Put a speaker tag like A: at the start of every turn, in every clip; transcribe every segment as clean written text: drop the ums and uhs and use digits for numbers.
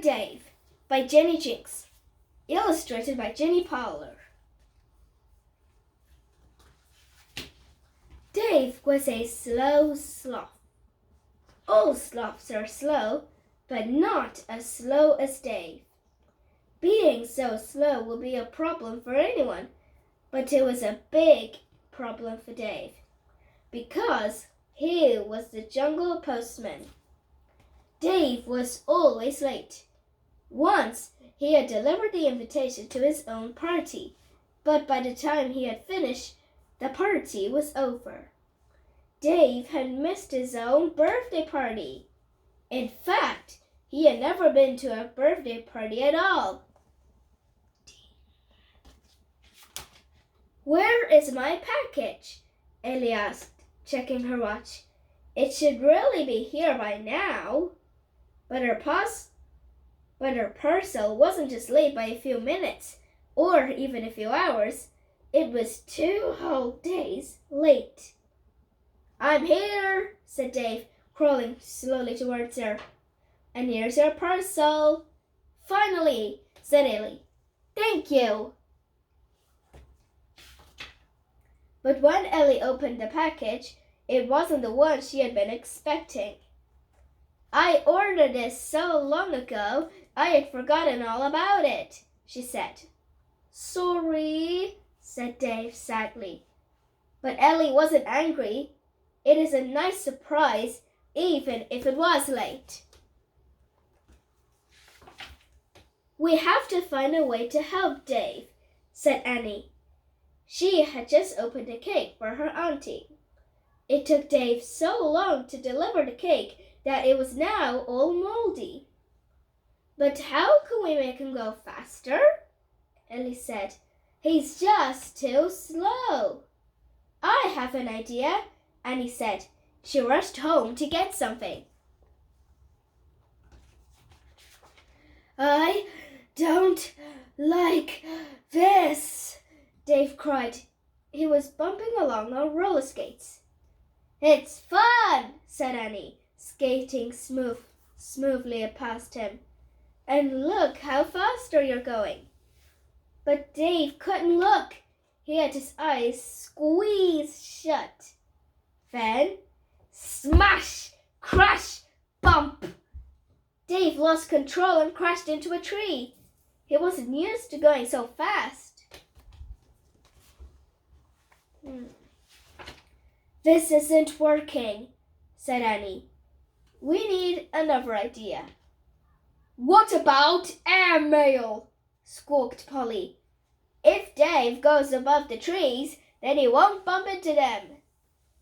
A: Dave by Jinks. Illustrated by Jenny Powler. Dave was a slow sloth. All sloths are slow, but not as slow as Dave. Being so slow will be a problem for anyone, but it was a big problem for Dave, because he was the jungle postman. Dave was always late. Once he had delivered the invitation to his own party, but by the time he had finished, the party was over. Dave had missed his own birthday party. In fact, he had never been to a birthday party at all. "Where is my package?" Ellie asked, checking her watch. "It should really be here by now." But her parcel wasn't just late by a few minutes, or even a few hours. It was 2 whole days late. "I'm here," said Dave, crawling slowly towards her. "And here's your parcel." "Finally," said Ellie. "Thank you." But when Ellie opened the package, it wasn't the one she had been expecting. "I ordered this so long ago, I had forgotten all about it," she said. "Sorry," said Dave sadly. But Ellie wasn't angry. It is a nice surprise, even if it was late. "We have to find a way to help Dave," said Annie. She had just opened a cake for her auntie. It took Dave so long to deliver the cake that it was now all moldy. "But how can we make him go faster?" Ellie said. "He's just too slow." "I have an idea," Annie said. She rushed home to get something. "I don't like this," Dave cried. He was bumping along on roller skates. "It's fun," said Annie, skating smoothly past him. "And look how faster you're going." But Dave couldn't look. He had his eyes squeezed shut. Then, smash, crash, bump! Dave lost control and crashed into a tree. He wasn't used to going so fast. "This isn't working," said Annie. "We need another idea." "What about airmail?" squawked Polly. "If Dave goes above the trees, then he won't bump into them."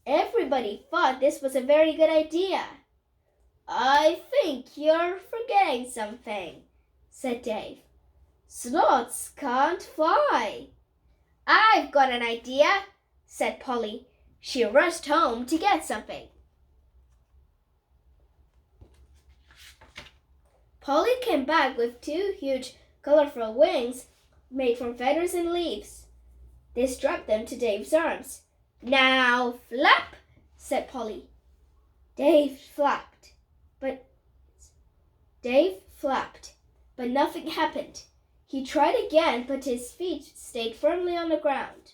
A: Everybody thought this was a very good idea. "I think you're forgetting something," said Dave. "Sloths can't fly." "I've got an idea," said Polly. She rushed home to get something. Polly came back with 2 huge, colorful wings made from feathers and leaves. They strapped them to Dave's arms. "Now flap," said Polly. Dave flapped, but nothing happened. He tried again, but his feet stayed firmly on the ground.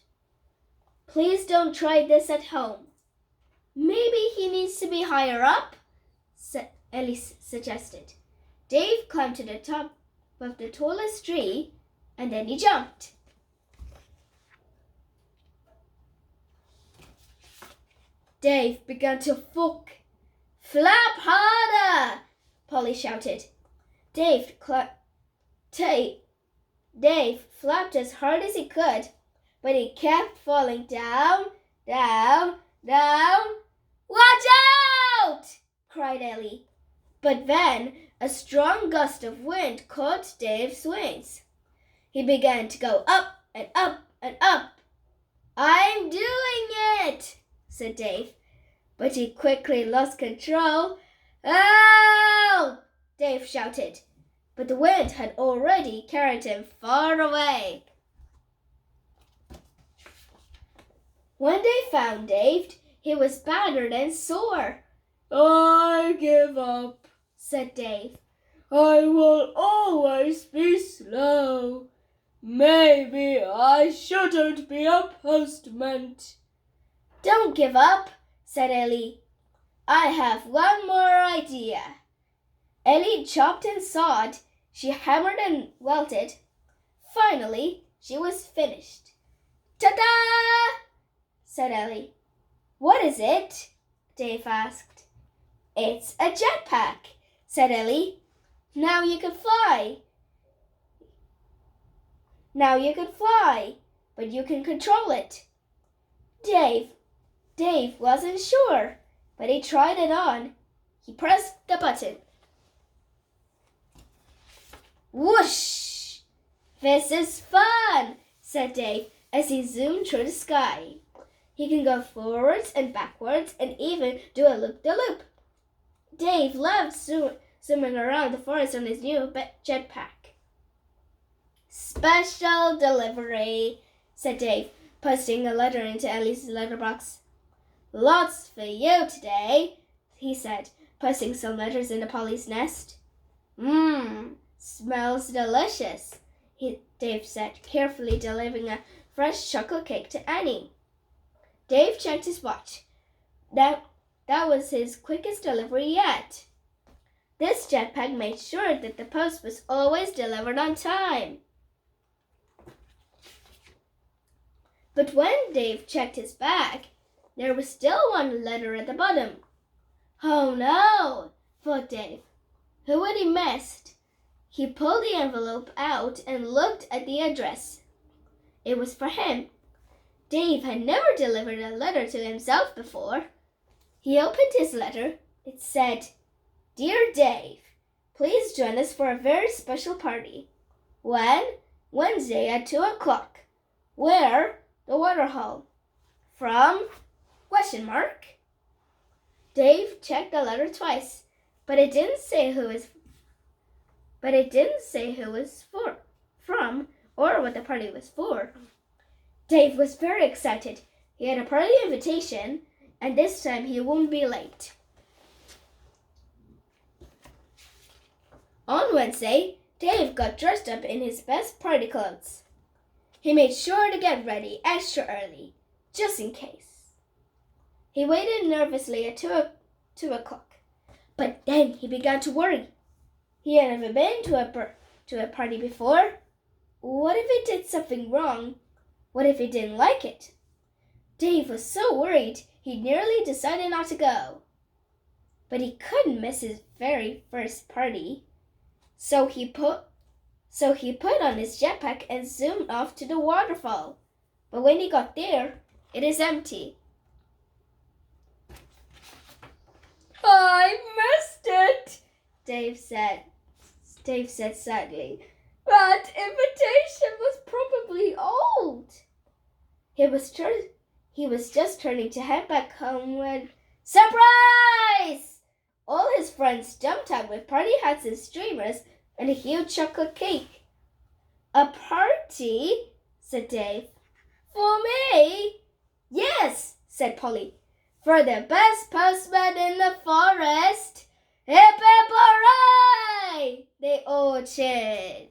A: "Please don't try this at home." "Maybe he needs to be higher up," Ellie suggested. Dave climbed to the top of the tallest tree, and then he jumped. Dave began to fuck. "Flap harder!" Polly shouted. Dave flapped as hard as he could, but he kept falling down, down, down. "Watch out!" cried Ellie. But then a strong gust of wind caught Dave's wings. He began to go up and up and up. "I'm doing it," said Dave, but he quickly lost control. "Oh!" Dave shouted, but the wind had already carried him far away. When they found Dave, he was battered and sore. "I give up," said Dave.
B: I will always be slow. Maybe I shouldn't be a postman.
A: Don't give up, said Ellie. I have one more idea. Ellie chopped and sawed. She hammered and welded. Finally, she was finished. Ta-da! Said Ellie. What is it? Dave asked. It's a jetpack, said Ellie. Now you can fly. Now you can fly, but you can control it. Dave wasn't sure, but he tried it on. He pressed the button. Whoosh! This is fun, said Dave as he zoomed through the sky. He can go forwards and backwards and even do a loop-de-loop. Dave loved zooming around the forest on his new jetpack. Special delivery, said Dave, posting a letter into Ellie's letterbox. Lots for you today, he said, posting some letters into Polly's nest. Smells delicious, Dave said, carefully delivering a fresh chocolate cake to Annie. Dave checked his watch. That was his quickest delivery yet. This jetpack made sure that the post was always delivered on time. But when Dave checked his bag, there was still one letter at the bottom. Oh no, thought Dave. Who had he missed? He pulled the envelope out and looked at the address. It was for him. Dave had never delivered a letter to himself before. He opened his letter. It said, Dear Dave, please join us for a very special party. When? Wednesday at 2 o'clock. Where? The Waterhole. From? ? Dave checked the letter twice, but it didn't say who it was from or what the party was for. Dave was very excited. He had a party invitation, and this time he wouldn't be late. On Wednesday, Dave got dressed up in his best party clothes. He made sure to get ready extra early, just in case. He waited nervously at 2 o'clock, but then he began to worry. He had never been to a party before. What if he did something wrong? What if he didn't like it? Dave was so worried he nearly decided not to go. But he couldn't miss his very first party. So he put on his jetpack and zoomed off to the waterfall. But when he got there, it is empty. I missed it, Dave said sadly. That invitation was probably old. He was just turning to head back home when... Surprise! All his friends jumped out with party hats and streamers and a huge chocolate cake. A party? Said Dave. For me? Yes, said Polly. For the best postman in the forest. Hip hip hooray! They all cheered.